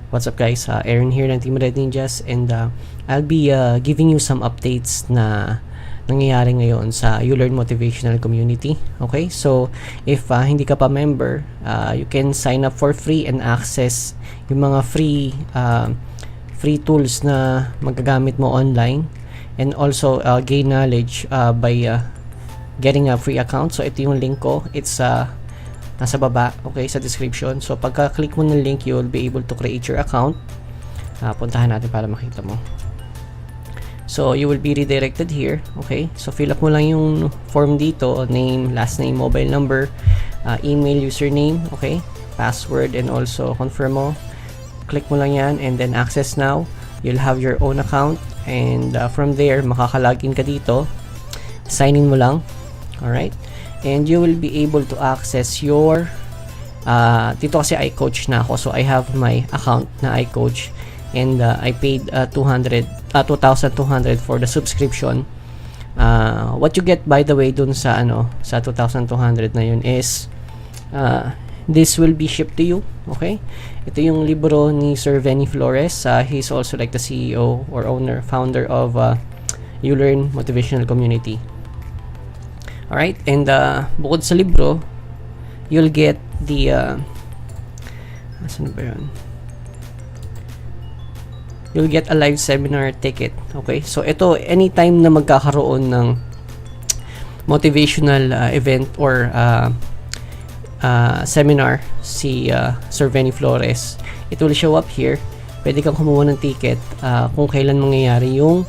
What's up guys, Aaron here ng Team Red Ninjas, and I'll be giving you some updates na nangyayari ngayon sa ULearn Motivational Community. Okay, so if hindi ka pa member, you can sign up for free and access yung mga free tools na magagamit mo online, and also gain knowledge by getting a free account. So ito yung link ko, it's nasa baba, okay, sa description. So pagka-click mo ng link, you will be able to create your account. Puntahan natin para makita mo. So you will be redirected here, okay? So fill up mo lang yung form dito, name, last name, mobile number, email, username, okay? Password, and also confirm mo. Click mo lang yan, and then access now. You'll have your own account, and from there, makakalogin ka dito. Sign in mo lang, alright? And you will be able to access your dito kasi iCoach na ako, so I have my account na iCoach, and I paid 2,200 for the subscription. What you get, by the way, dun sa sa 2,200 na yun is this will be shipped to you, okay? Ito yung libro ni Sir Veni fLores. He's also like the CEO or owner, founder of ULearn Motivational Community. Alright, and bukod sa libro, you'll get the asan ba yun? You'll get a live seminar ticket. Okay, so ito, anytime na magkakaroon ng motivational event or seminar si Sir Veni fLores, it will show up here. Pwede kang kumuha ng ticket kung kailan mangyayari yung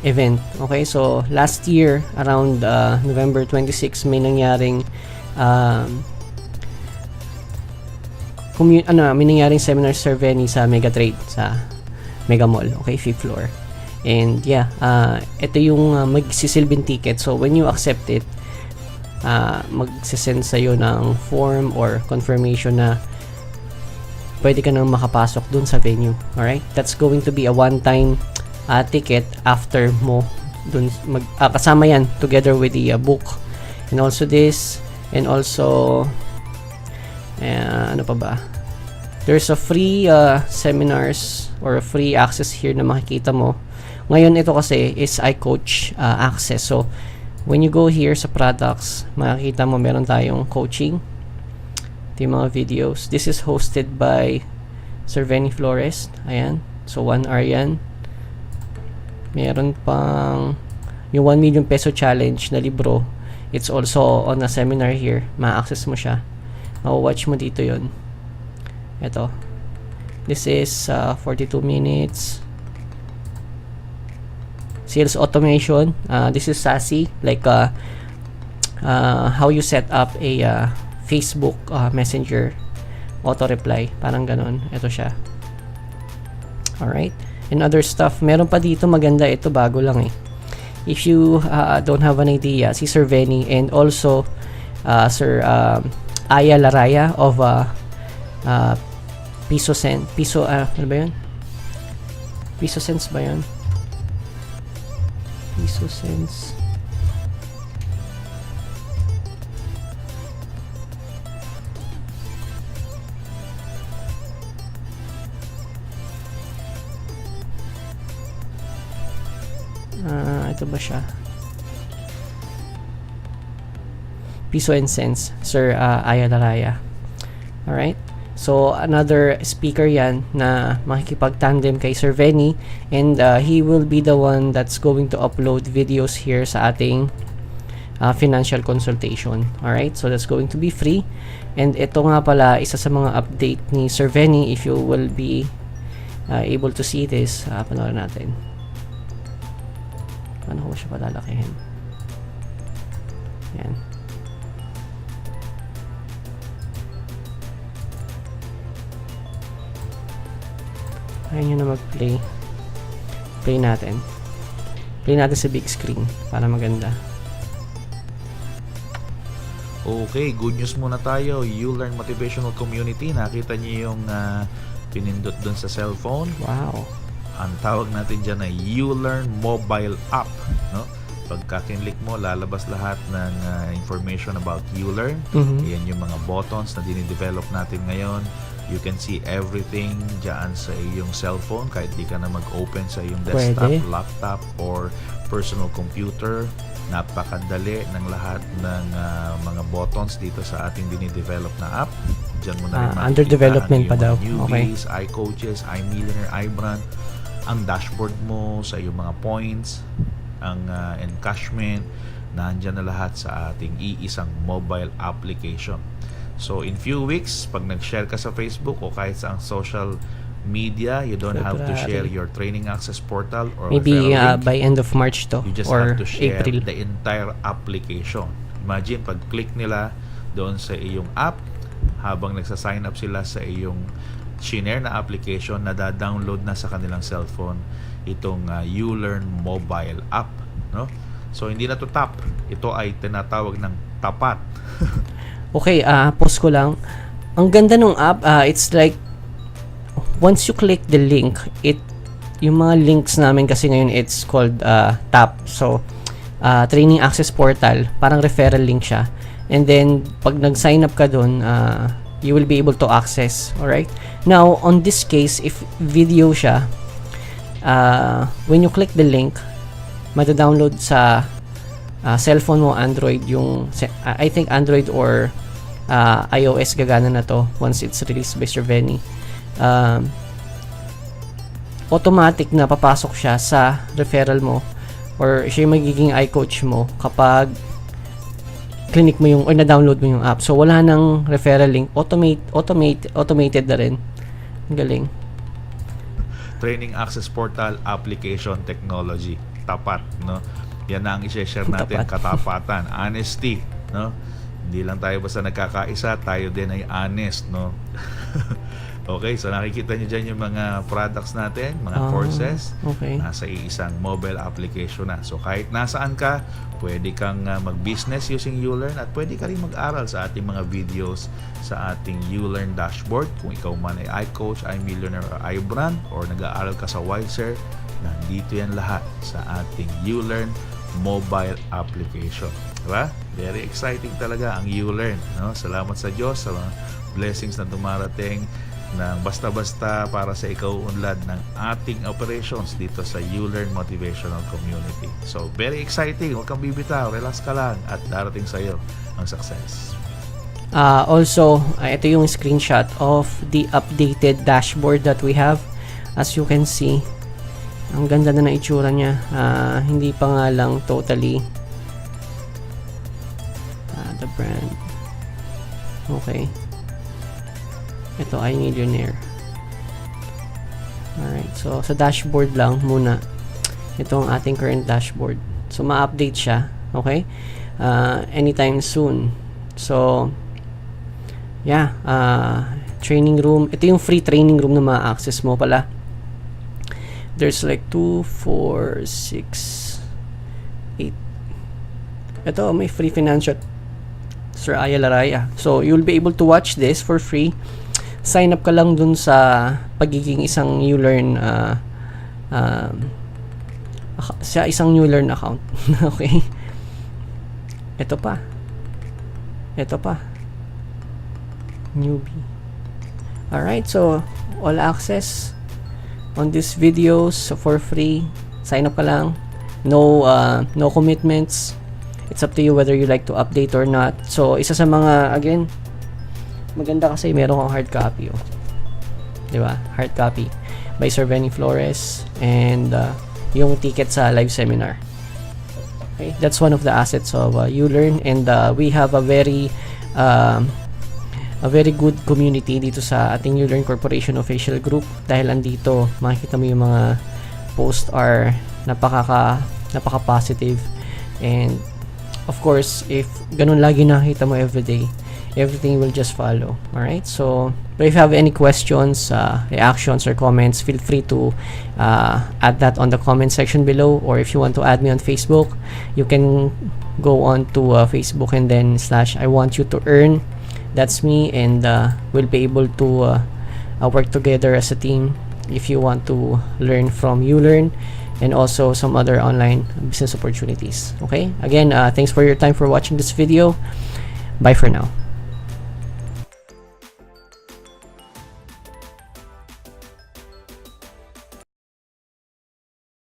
event. Okay, so last year around November 26 may nangyaring may nangyaring seminar Sir Veni sa Mega Trade sa Mega Mall, okay, 5th floor. And yeah, ito yung magsisilbing ticket. So when you accept it, magsisend sa'yo ng form or confirmation na pwede ka nang makapasok dun sa venue. Alright, that's going to be a one-time ticket after mo dun kasama yan together with the book, and also this, and also ano pa ba, there's a free seminars or a free access here na makikita mo ngayon. Ito kasi is iCoach access. So when you go here sa products, makikita mo meron tayong coaching. Ito yung mga videos. This is hosted by Sir Veni fLores. Ayan, so 1 hour yan. Meron pang yung 1 million peso challenge na libro. It's also on a seminar here. Ma-access mo siya. Ma-watch mo dito yon. Ito. This is 42 minutes. Sales automation. This is SASE. Like how you set up a Facebook Messenger auto-reply. Parang ganon. Ito siya. Alright. And other stuff. Meron pa dito maganda, ito bago lang eh. If you don't have an idea, si Sir Veni and also Sir Aya Laraya of ano ba yun? Piso Sense ba yun? Piso Sense. Ito ba siya? Piso and Sense, Sir Aya Laraya. Alright? So, another speaker yan na makikipag-tandem kay Sir Veni, and he will be the one that's going to upload videos here sa ating financial consultation. Alright? So, that's going to be free. And ito nga pala, isa sa mga update ni Sir Veni. If you will be able to see this, panoorin natin. Paano ko siya palalakihin? Yan. Ayaw nyo na mag-play. Play natin. Play natin sa big screen para maganda. Okay, good news muna tayo. ULearn Motivational Community. Nakita niyo yung pinindot dun sa cellphone. Wow. Ang tawag natin dyan ay ULearn Mobile App, no? Pagka-click mo, lalabas lahat ng information about ULearn. Yan yung mga buttons na dinidevelop natin ngayon. You can see everything dyan sa iyong cellphone kahit di ka na mag-open sa iyong desktop, laptop, or personal computer. Napakadali ng lahat ng mga buttons dito sa ating dinidevelop na app. Diyan mo na rin under development pa daw. Newbies, iCoaches, iMillionaire, iBrand, ang dashboard mo sa iyong mga points, ang encashment, nandyan na lahat sa ating iisang mobile application. So in few weeks, pag nag-share ka sa Facebook o kahit sa ang social media, you don't have to share your training access portal or maybe by end of March to, you just or have to share April. the entire application. Imagine pag click nila doon sa iyong app, habang nagsa-sign up sila sa iyong shinare na application, nada-download na sa kanilang cellphone itong ULearn mobile app, no? So hindi na to tap, ito ay tinatawag ng tapat. Okay, pause ko lang. Ang ganda ng app, it's like once you click the link, yung mga links namin kasi ngayon, it's called tap. So training access portal, parang referral link siya. And then pag nag-sign up ka doon, you will be able to access. Alright? Now, on this case, if video siya, when you click the link, mata-download sa cellphone mo, Android, yung I think Android or iOS gagana na to once it's released by Sir Veni. Automatic na papasok siya sa referral mo or siya yung magiging iCoach mo kapag clinic mo yung or na-download mo yung app. So wala nang referral link, automated na rin. Ang galing. Training access portal application technology, tapat, no? Yan na ang i-share natin, katapatan, honesty, no? Hindi lang tayo basta nagkakaisa, tayo din ay honest, no? Okay, so nakikita nyo dyan yung mga products natin, mga courses, nasa isang mobile application na. So kahit nasaan ka, pwede kang mag-business using ULearn at pwede ka rin mag-aral sa ating mga videos sa ating ULearn dashboard. Kung ikaw man ay iCoach, iMillionaire, or iBrand, or nag-aaral ka sa Wiser, nandito yan lahat sa ating ULearn mobile application. Diba? Very exciting talaga ang ULearn, no? Salamat sa Diyos sa mga blessings na dumarating ng basta-basta para sa ikaw unlad ng ating operations dito sa ULearn Motivational Community. So, very exciting. Huwag kang bibitaw. Relax ka lang at darating sa iyo ang success. Also, ito yung screenshot of the updated dashboard that we have. As you can see, ang ganda na itsura niya. Hindi pa nga lang totally the brand. Okay. Ito ay millionaire. Alright, so sa dashboard lang muna. Ito ang ating current dashboard. So ma-update siya, okay? Anytime soon. So yeah, training room. Ito yung free training room na ma-access mo pala. There's like 2, 4, 6, 8. Ito may free financial Sir Ayalaraya. So you'll be able to watch this for free. Sign up ka lang dun sa pagiging isang ULearn sa isang ULearn account. Okay? Ito pa newbie. Alright, so all access on these videos for free. Sign up ka lang. No commitments. It's up to you whether you like to update or not. So isa sa mga, again, maganda kasi meron kang hard copy, diba? Hard copy by Sir Veni fLores and yung ticket sa live seminar. Okay, that's one of the assets of ULearn, and we have a very good community dito sa ating ULearn Corporation official group dahil andito makikita mo yung mga post are napaka positive, and of course if ganun lagi nakita mo everyday, everything will just follow. Alright, so if you have any questions, reactions, or comments, feel free to add that on the comment section below, or if you want to add me on Facebook, you can go on to Facebook and then / I want you to earn. That's me, and we'll be able to work together as a team if you want to learn from ULearn and also some other online business opportunities. Okay, again, thanks for your time for watching this video. Bye for now.